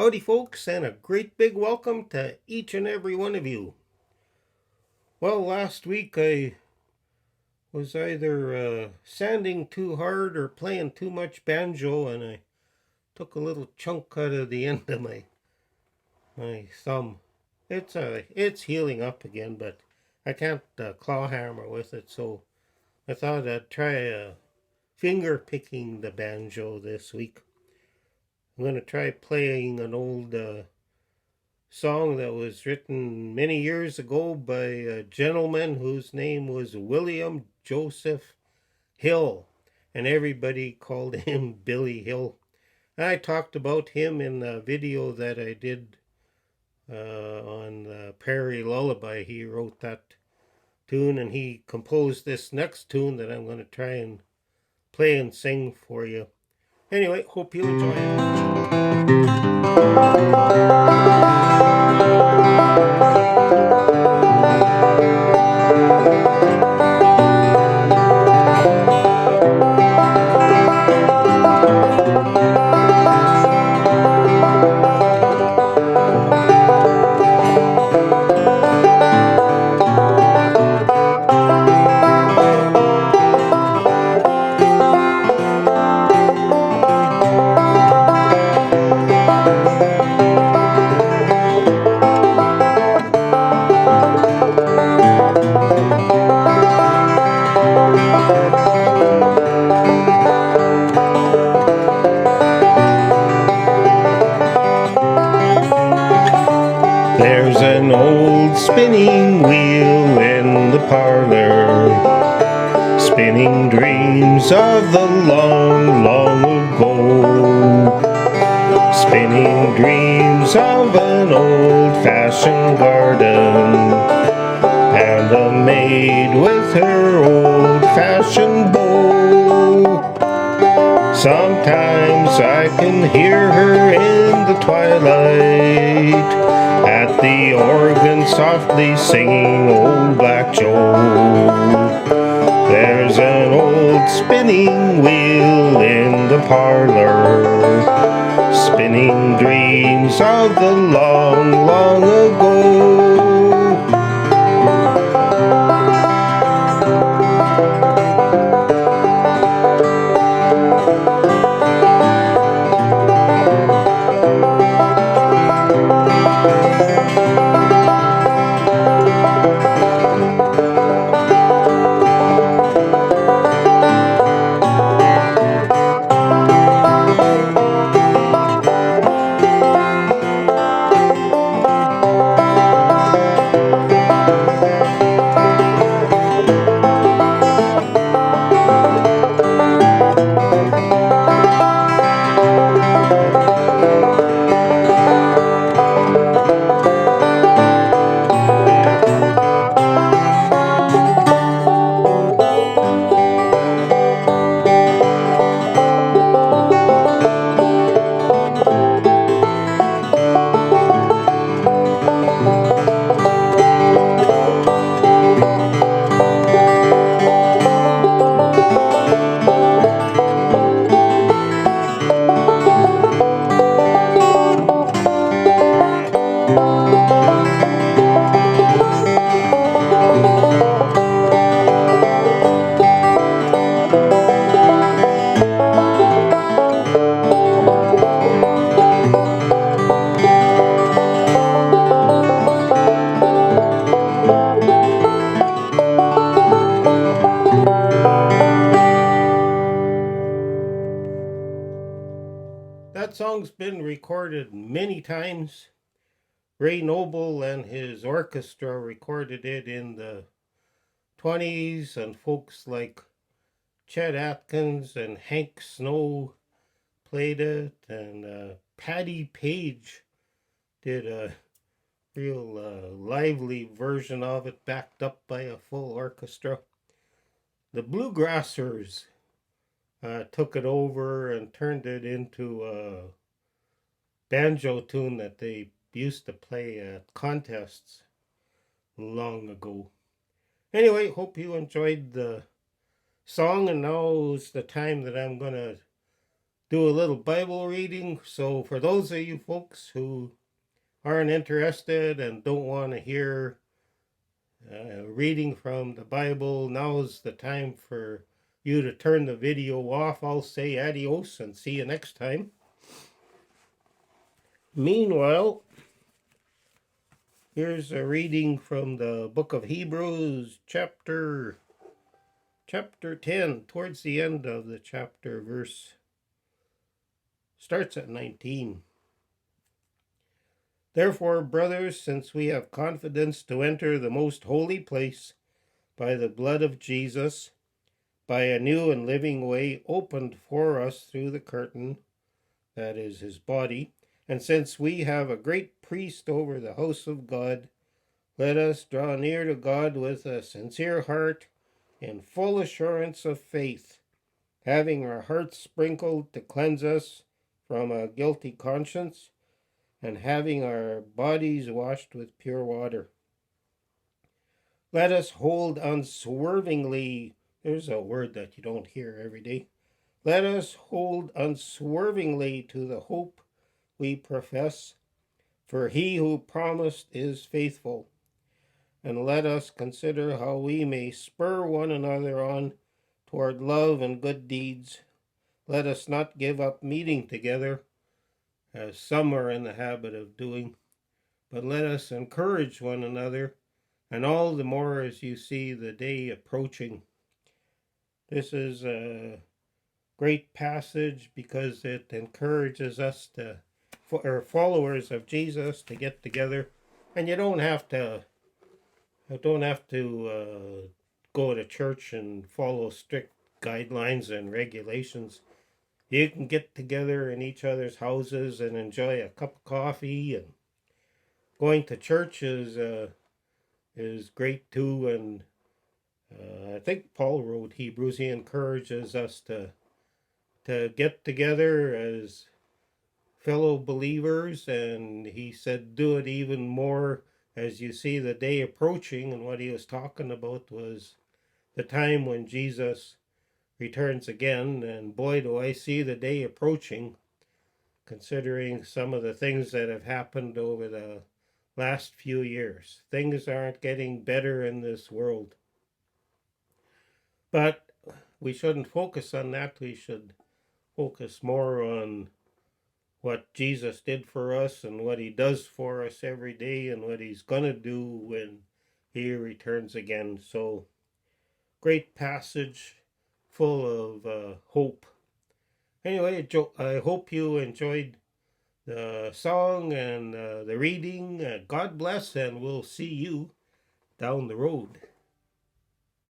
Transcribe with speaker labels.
Speaker 1: Howdy, folks, and a great big welcome to each and every one of you. Well, last week I was either sanding too hard or playing too much banjo, and I took a little chunk out of the end of my thumb. It's healing up again, but I can't claw hammer with it, so I thought I'd try finger picking the banjo this week. I'm gonna try playing an old song that was written many years ago by a gentleman whose name was William Joseph Hill, and everybody called him Billy Hill. I talked about him in a video that I did on the Prairie Lullaby. He wrote that tune, and he composed this next tune that I'm going to try and play and sing for you. Anyway, hope you enjoy There's an old spinning wheel in the parlor, spinning dreams of the long, long ago. Spinning dreams of an old-fashioned garden and a maid with her old-fashioned bow. Sometimes I can hear her in the twilight at the organ softly singing Old Black Joe. There's an old spinning wheel in the parlor, spinning dreams of the long, long ago. That song's been recorded many times. Ray Noble and his orchestra recorded it in the 20s, and folks like Chet Atkins and Hank Snow played it, and Patty Page did a real lively version of it, backed up by a full orchestra. The Bluegrassers took it over and turned it into a banjo tune that they used to play at contests long ago. Anyway, hope you enjoyed the song, and now is the time that I'm going to do a little Bible reading. So for those of you folks who aren't interested and don't want to hear reading from the Bible, now's the time for you to turn the video off. I'll say adios and see you next time. Meanwhile, here's a reading from the book of Hebrews, chapter 10, towards the end of the chapter, verse starts at 19. Therefore, brothers, since we have confidence to enter the most holy place by the blood of Jesus, by a new and living way opened for us through the curtain, that is his body, and since we have a great priest over the house of God, let us draw near to God with a sincere heart, in full assurance of faith, having our hearts sprinkled to cleanse us from a guilty conscience, and having our bodies washed with pure water. Let us hold unswervingly, there's a word that you don't hear every day. Let us hold unswervingly to the hope we profess, for he who promised is faithful. And let us consider how we may spur one another on toward love and good deeds. Let us not give up meeting together, as some are in the habit of doing, but let us encourage one another, and all the more as you see the day approaching. This is a great passage because it encourages us to, or followers of Jesus, to get together, and you don't have to go to church and follow strict guidelines and regulations. You can get together in each other's houses and enjoy a cup of coffee, and going to church is great too. And I think Paul wrote Hebrews. He encourages us to get together as fellow believers, and he said do it even more as you see the day approaching. And what he was talking about was the time when Jesus returns again, and boy, do I see the day approaching, considering some of the things that have happened over the last few years. Things aren't getting better in this world. But we shouldn't focus on that. We should focus more on what Jesus did for us and what he does for us every day and what he's going to do when he returns again. So, great passage full of hope. Anyway, I hope you enjoyed the song and the reading. God bless, and we'll see you down the road.